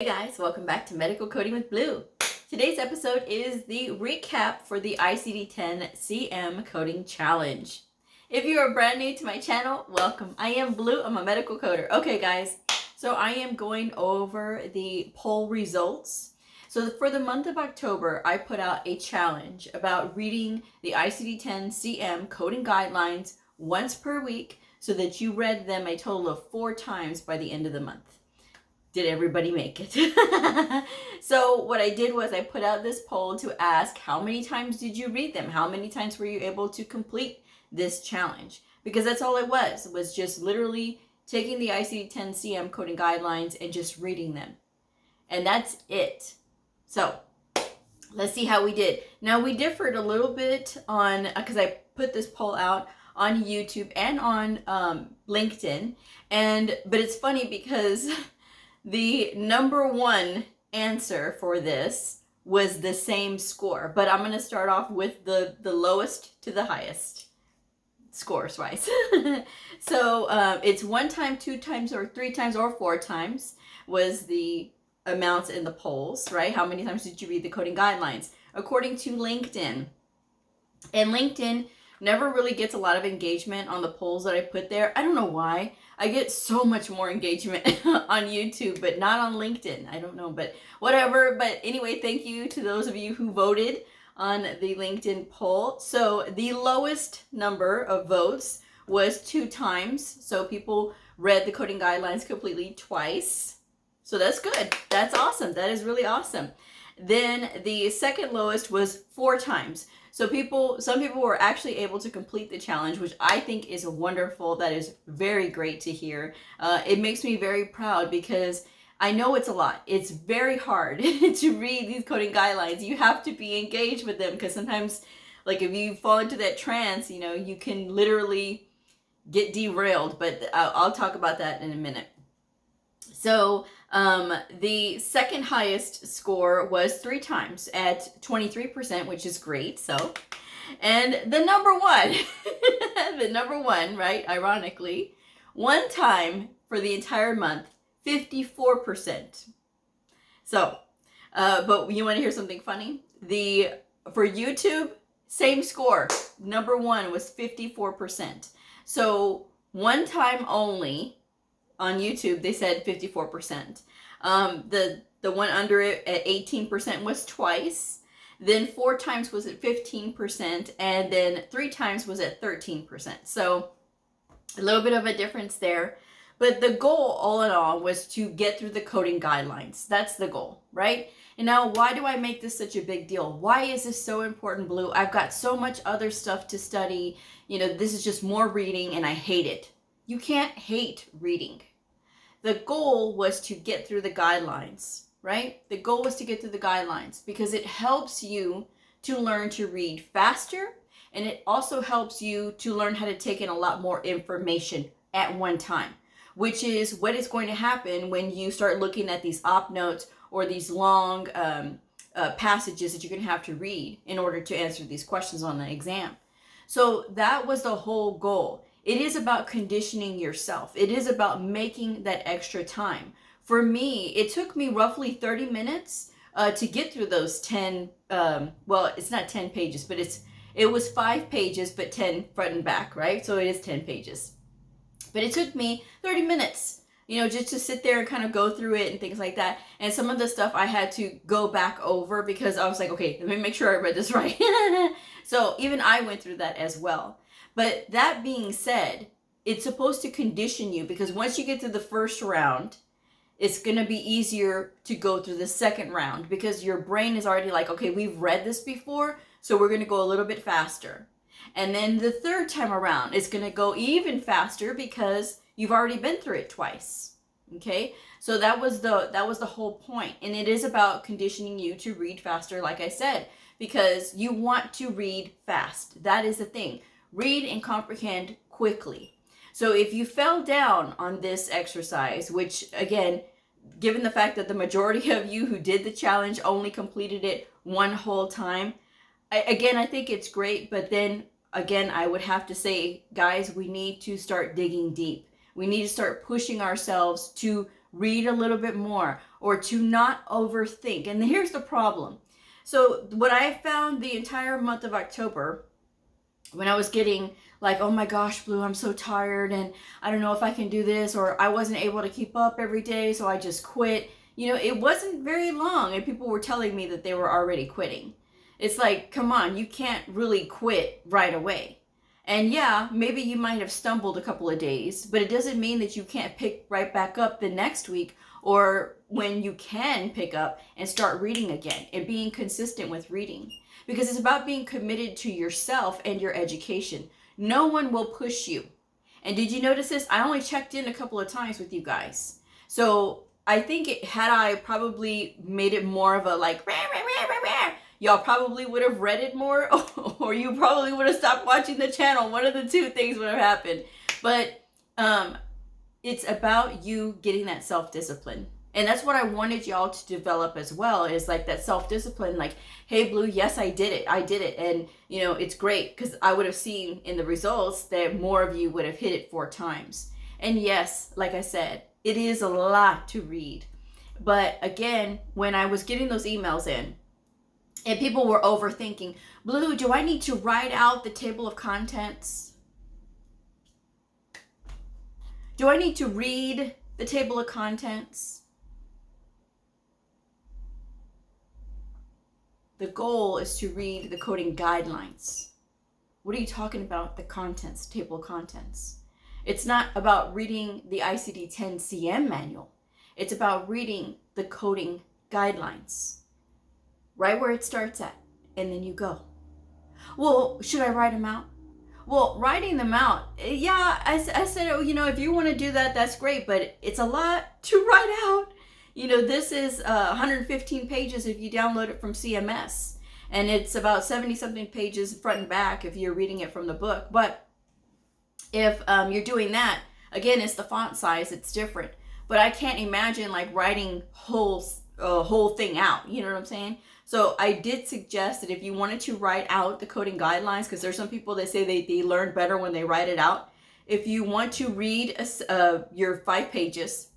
Hey guys, welcome back to Medical Coding with Blue. Today's episode is the recap for the ICD-10-CM coding challenge. If you are brand new to my channel, welcome. I am Blue, I'm a medical coder. Okay guys, so I am going over the poll results. So for the month of October, I put out a challenge about reading the ICD-10-CM coding guidelines once per week so that you read them a total of 4 times by the end of the month. Did everybody make it? So what I did was I put out this poll to ask, how many times did you read them? How many times were you able to complete this challenge? Because that's all it was just literally taking the ICD-10-CM coding guidelines and just reading them. And that's it. So let's see how we did. Now we differed a little bit on, because I put this poll out on YouTube and on LinkedIn. But it's funny because the number one answer for this was the same score, but I'm going to start off with the lowest to the highest scores wise. So it's 1 time, 2 times, or 3 times, or 4 times was the amounts in the polls, right? How many times did you read the coding guidelines? According to LinkedIn. And LinkedIn never really gets a lot of engagement on the polls that I put there. I don't know why. I get so much more engagement on YouTube, but not on LinkedIn. I don't know, but whatever. But anyway, thank you to those of you who voted on the LinkedIn poll. So the lowest number of votes was 2 times. So people read the coding guidelines completely twice. So that's good. That's awesome. That is really awesome. Then the second lowest was 4 times. So some people were actually able to complete the challenge, which I think is wonderful. That is very great to hear. It makes me very proud because I know it's a lot. It's very hard to read these coding guidelines. You have to be engaged with them because sometimes, like if you fall into that trance, you can literally get derailed. But I'll talk about that in a minute. So the second highest score was 3 times at 23%, which is great. And the number one, the number one, right? Ironically, 1 time for the entire month, 54%. So, but you want to hear something funny? For YouTube, same score. Number 1 was 54%. So 1 time only. On YouTube, they said 54%. The one under it at 18% was twice. Then 4 times was at 15%. And then 3 times was at 13%. So a little bit of a difference there. But the goal, all in all, was to get through the coding guidelines. That's the goal, right? And now, why do I make this such a big deal? Why is this so important, Blue? I've got so much other stuff to study. This is just more reading, and I hate it. You can't hate reading. The goal was to get through the guidelines, right? The goal was to get through the guidelines because it helps you to learn to read faster, and it also helps you to learn how to take in a lot more information at one time, which is what is going to happen when you start looking at these op notes or these long passages that you're going to have to read in order to answer these questions on the exam. So that was the whole goal. It is about conditioning yourself. It is about making that extra time. For me, it took me roughly 30 minutes to get through those 10, well, it's not 10 pages, but it was 5 pages, but 10 front and back, right? So it is 10 pages. But it took me 30 minutes, just to sit there and kind of go through it and things like that. And some of the stuff I had to go back over because I was like, okay, let me make sure I read this right. So even I went through that as well. But that being said, it's supposed to condition you because once you get to the first round, it's going to be easier to go through the second round because your brain is already like, okay, we've read this before, so we're going to go a little bit faster. And then the third time around, it's going to go even faster because you've already been through it twice. Okay? So that was the whole point. And it is about conditioning you to read faster, like I said, because you want to read fast. That is the thing. Read and comprehend quickly. So if you fell down on this exercise, which again, given the fact that the majority of you who did the challenge only completed it 1 whole time, I think it's great. But then again, I would have to say, guys, we need to start digging deep. We need to start pushing ourselves to read a little bit more, or to not overthink. And here's the problem. So what I found the entire month of October, when I was getting like, oh my gosh, Blue, I'm so tired and I don't know if I can do this, or I wasn't able to keep up every day, so I just quit. You know, it wasn't very long and people were telling me that they were already quitting. It's like, come on, you can't really quit right away. And yeah, maybe you might have stumbled a couple of days, but it doesn't mean that you can't pick right back up the next week, or when you can pick up and start reading again and being consistent with reading. Because it's about being committed to yourself and your education. No one will push you. And did you notice this? I only checked in a couple of times with you guys. So I think had I probably made it more of a like, rah, rah, rah, rah, rah, y'all probably would have read it more, or you probably would have stopped watching the channel. One of the two things would have happened. But it's about you getting that self-discipline. And that's what I wanted y'all to develop as well, is like that self-discipline, like, hey, Blue, yes, I did it. And, you know, it's great, because I would have seen in the results that more of you would have hit it 4 times. And yes, like I said, it is a lot to read. But again, when I was getting those emails in, and people were overthinking, Blue, do I need to write out the table of contents? Do I need to read the table of contents? The goal is to read the coding guidelines. What are you talking about? The contents, table of contents. It's not about reading the ICD-10-CM manual. It's about reading the coding guidelines. Right where it starts at, and then you go. Well, should I write them out? Well, writing them out, yeah, I said, oh, you know, if you want to do that, that's great, but it's a lot to write out. You know, this is 115 pages if you download it from CMS, and it's about 70-something pages front and back if you're reading it from the book. But if you're doing that, again, it's the font size, it's different. But I can't imagine like writing whole thing out, you know what I'm saying? So I did suggest that if you wanted to write out the coding guidelines, because there's some people that say they learn better when they write it out. If you want to read your 5 pages,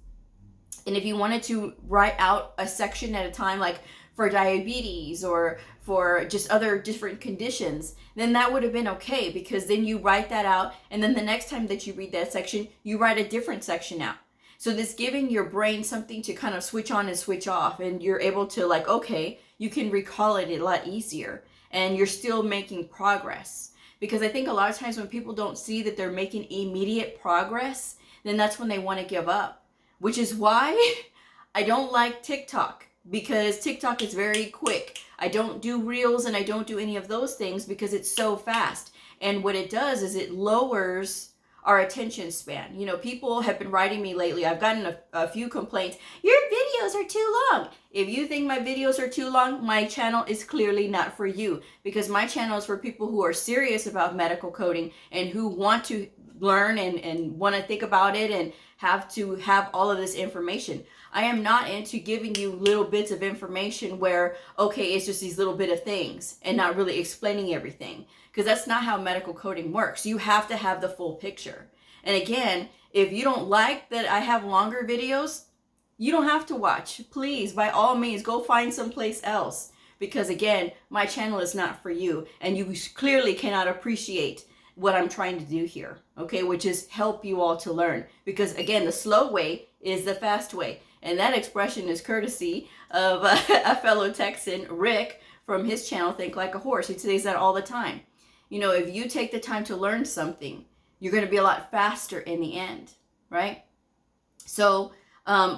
and if you wanted to write out a section at a time, like for diabetes or for just other different conditions, then that would have been okay, because then you write that out, and then the next time that you read that section, you write a different section out. So this giving your brain something to kind of switch on and switch off, and you're able to like, okay, you can recall it a lot easier, and you're still making progress. Because I think a lot of times when people don't see that they're making immediate progress, then that's when they want to give up. Which is why I don't like TikTok, because TikTok is very quick. I don't do reels and I don't do any of those things because it's so fast. And what it does is it lowers our attention span. You know, people have been writing me lately. I've gotten a few complaints. Your videos are too long. If you think my videos are too long, my channel is clearly not for you, because my channel is for people who are serious about medical coding and who want to learn and want to think about it and have to have all of this information. I am not into giving you little bits of information where, okay, it's just these little bit of things and not really explaining everything, because that's not how medical coding works. You have to have the full picture. And again, if you don't like that I have longer videos, you don't have to watch. Please, by all means, go find someplace else, because again, my channel is not for you, and you clearly cannot appreciate what I'm trying to do here, okay, which is help you all to learn. Because again, the slow way is the fast way. And that expression is courtesy of a fellow Texan, Rick, from his channel, Think Like a Horse. He says that all the time. You know, if you take the time to learn something, you're going to be a lot faster in the end, right? So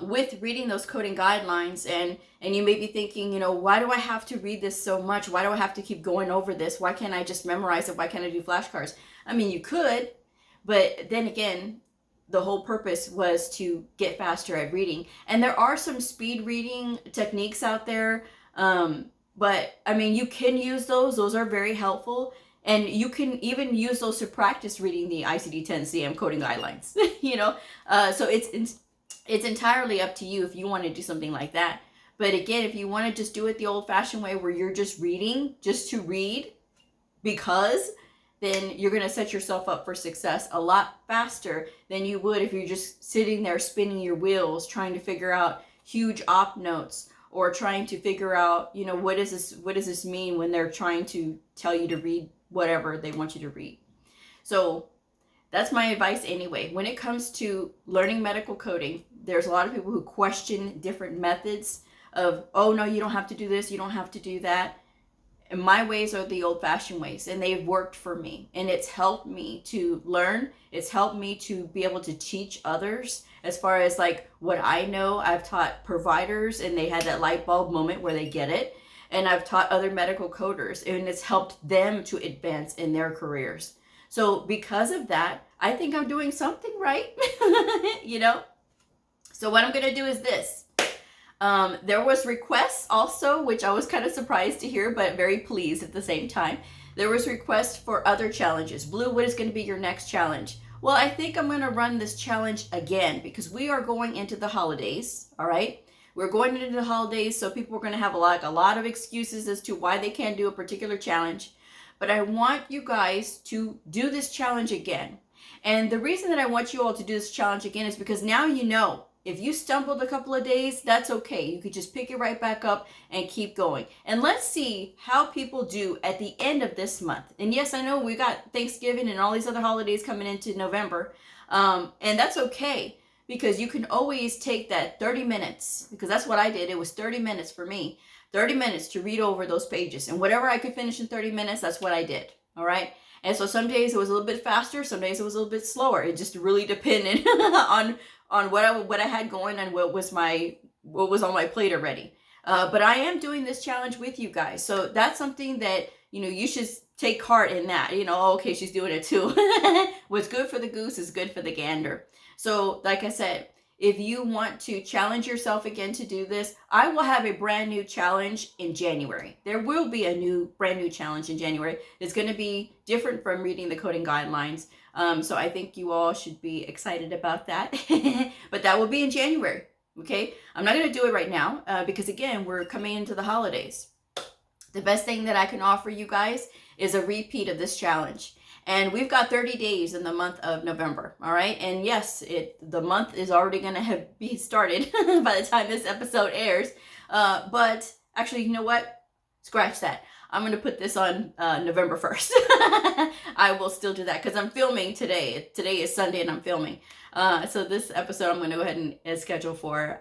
with reading those coding guidelines, and you may be thinking, you know, why do I have to read this so much? Why do I have to keep going over this? Why can't I just memorize it? Why can't I do flashcards? I mean, you could, but then again, the whole purpose was to get faster at reading. And there are some speed reading techniques out there, but I mean, you can use those. Those are very helpful. And you can even use those to practice reading the ICD-10-CM coding guidelines, you know? So it's entirely up to you if you want to do something like that. But again, if you want to just do it the old-fashioned way where you're just reading, just to read, because then you're going to set yourself up for success a lot faster than you would if you're just sitting there spinning your wheels trying to figure out huge op notes, or trying to figure out, you know, what does this mean when they're trying to tell you to read whatever they want you to read. So that's my advice anyway. When it comes to learning medical coding, there's a lot of people who question different methods of, oh no, you don't have to do this, you don't have to do that. And my ways are the old-fashioned ways, and they've worked for me, and it's helped me to learn. It's helped me to be able to teach others. As far as like what I know, I've taught providers, and they had that light bulb moment where they get it. And I've taught other medical coders, and it's helped them to advance in their careers. So because of that, I think I'm doing something right, you know? So what I'm going to do is this. There was requests also, which I was kind of surprised to hear, but very pleased at the same time. There was requests for other challenges. Blue, what is going to be your next challenge? Well, I think I'm going to run this challenge again because we are going into the holidays, all right? We're going into the holidays, so people are going to have a lot of excuses as to why they can't do a particular challenge. But I want you guys to do this challenge again. And the reason that I want you all to do this challenge again is because now you know. If you stumbled a couple of days, that's okay. You could just pick it right back up and keep going. And let's see how people do at the end of this month. And yes, I know we got Thanksgiving and all these other holidays coming into November. And that's okay, because you can always take that 30 minutes, because that's what I did. It was 30 minutes for me, 30 minutes to read over those pages. And whatever I could finish in 30 minutes, that's what I did. All right. And so some days it was a little bit faster. Some days it was a little bit slower. It just really depended on what I had going and what was on my plate already. But I am doing this challenge with you guys. So that's something that, you know, you should take heart in that. You know, okay, she's doing it too. What's good for the goose is good for the gander. So like I said, if you want to challenge yourself again to do this, I will have a brand new challenge in January. There will be a brand new challenge in January. It's going to be different from reading the coding guidelines. So I think you all should be excited about that. But that will be in January. Okay. I'm not going to do it right now because again, we're coming into the holidays. The best thing that I can offer you guys is a repeat of this challenge. And we've got 30 days in the month of November. All right. And yes, the month is already going to be started by the time this episode airs. But actually, you know what? Scratch that. I'm going to put this on November 1st. I will still do that because I'm filming today. Today is Sunday and I'm filming. So this episode I'm going to go ahead and schedule for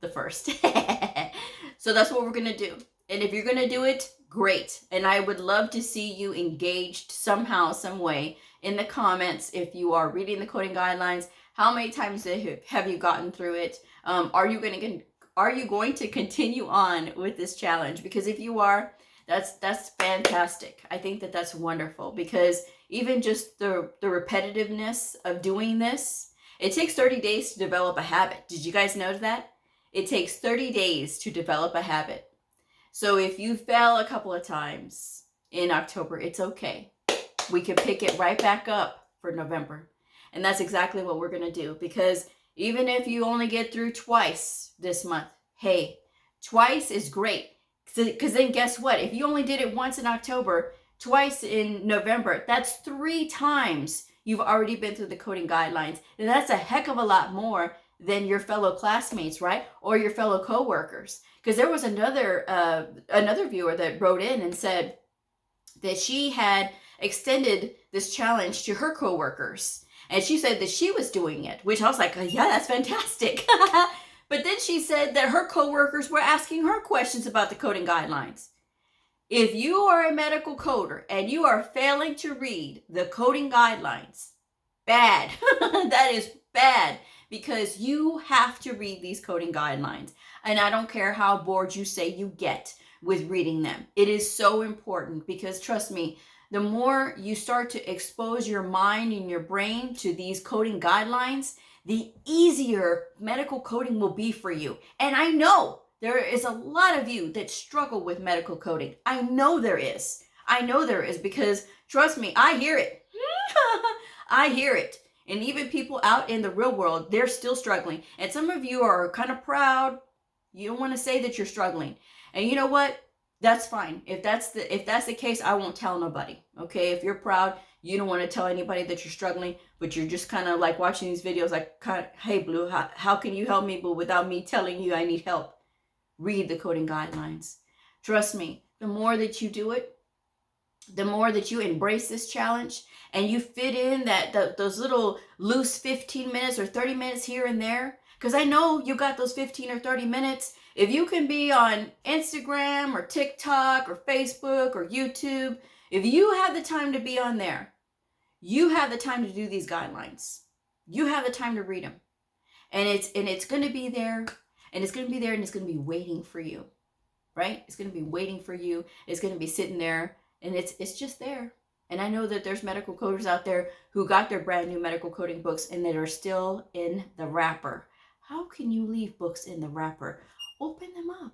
the 1st. So that's what we're going to do. And if you're going to do it, great. And I would love to see you engaged somehow, some way in the comments. If you are reading the coding guidelines, how many times have you gotten through it? Are you going to continue on with this challenge? Because if you are, that's fantastic. I think that that's wonderful, because even just the repetitiveness of doing this, it takes 30 days to develop a habit. Did you guys know that? It takes 30 days to develop a habit. So if you fell a couple of times in October, it's okay. We can pick it right back up for November. And that's exactly what we're going to do, because even if you only get through twice this month, hey, twice is great. Because then guess what? If you only did it once in October, twice in November, that's 3 times you've already been through the coding guidelines. And that's a heck of a lot more than your fellow classmates, right? Or your fellow coworkers. Because there was another viewer that wrote in and said that she had extended this challenge to her coworkers. And she said that she was doing it, which I was like, yeah, that's fantastic. But then she said that her coworkers were asking her questions about the coding guidelines. If you are a medical coder and you are failing to read the coding guidelines, bad. That is bad, because you have to read these coding guidelines. And I don't care how bored you say you get with reading them. It is so important, because trust me, the more you start to expose your mind and your brain to these coding guidelines, the easier medical coding will be for you. And I know there is a lot of you that struggle with medical coding. I know there is. Because trust me, I hear it. I hear it. And even people out in the real world, they're still struggling. And some of you are kind of proud. You don't want to say that you're struggling. And you know what? That's fine. If that's the case, I won't tell nobody. Okay, if you're proud, you don't want to tell anybody that you're struggling, but you're just kind of like watching these videos like, hey Blue, how can you help me, but without me telling you I need help? Read the coding guidelines. Trust me, the more that you do it, the more that you embrace this challenge and you fit in those little loose 15 minutes or 30 minutes here and there, because I know you got those 15 or 30 minutes. If you can be on Instagram or TikTok or Facebook or YouTube, if you have the time to be on there, you have the time to do these guidelines. You have the time to read them. And it's going to be there, and it's going to be there, and it's going to be waiting for you, right? It's going to be waiting for you. It's going to be sitting there, and it's just there. And I know that there's medical coders out there who got their brand new medical coding books and that are still in the wrapper. How can you leave books in the wrapper? Open them up.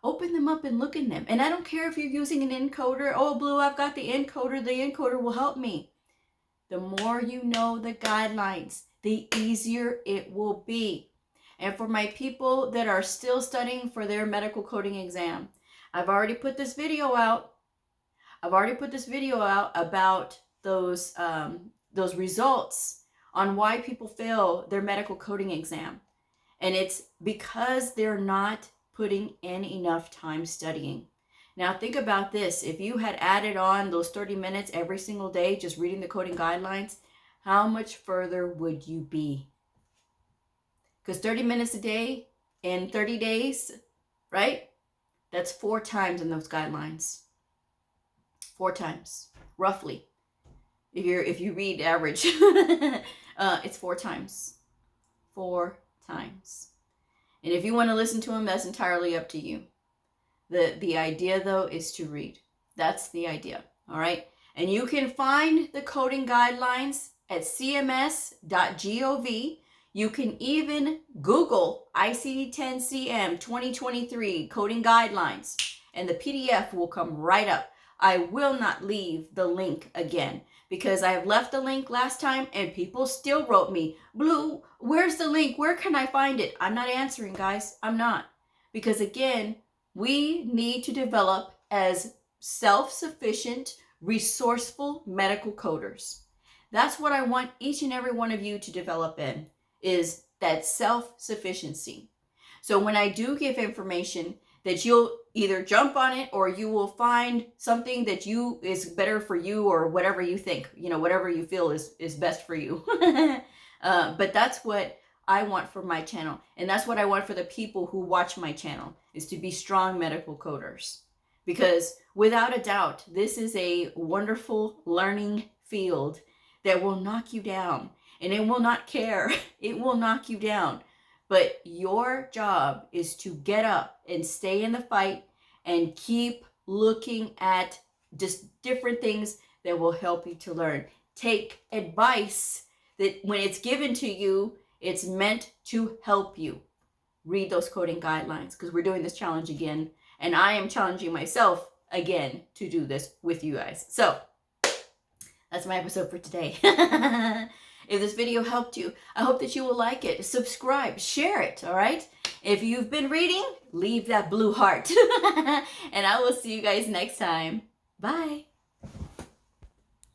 Open them up and look in them. And I don't care if you're using an encoder. Oh, Blue, I've got the encoder. The encoder will help me. The more you know the guidelines, the easier it will be. And for my people that are still studying for their medical coding exam, I've already put this video out. About those results on why people fail their medical coding exam. And it's because they're not putting in enough time studying. Now think about this. If you had added on those 30 minutes every single day, just reading the coding guidelines, how much further would you be? Because 30 minutes a day in 30 days, right? That's 4 times in those guidelines. 4 times, roughly. If you read average, it's 4 times. 4 times. And if you want to listen to them, that's entirely up to you. The idea, though, is to read. That's the idea, all right? And you can find the coding guidelines at cms.gov. You can even Google ICD-10-CM 2023 coding guidelines, and the PDF will come right up. I will not leave the link again because I have left the link last time and people still wrote me, Blue, where's the link? Where can I find it? I'm not answering, guys. I'm not. Because again, we need to develop as self-sufficient, resourceful medical coders. That's what I want each and every one of you to develop in, is that self-sufficiency. So when I do give information, that you'll either jump on it or you will find something that is better for you, or whatever you think, whatever you feel is best for you. But that's what I want for my channel. And that's what I want for the people who watch my channel, is to be strong medical coders. Because without a doubt, this is a wonderful learning field that will knock you down, and it will not care. It will knock you down. But your job is to get up and stay in the fight and keep looking at just different things that will help you to learn. Take advice that when it's given to you, it's meant to help you. Read those coding guidelines, because we're doing this challenge again. And I am challenging myself again to do this with you guys. So that's my episode for today. If this video helped you, I hope that you will like it, subscribe, share it, all right? If you've been reading, leave that blue heart. And I will see you guys next time. Bye.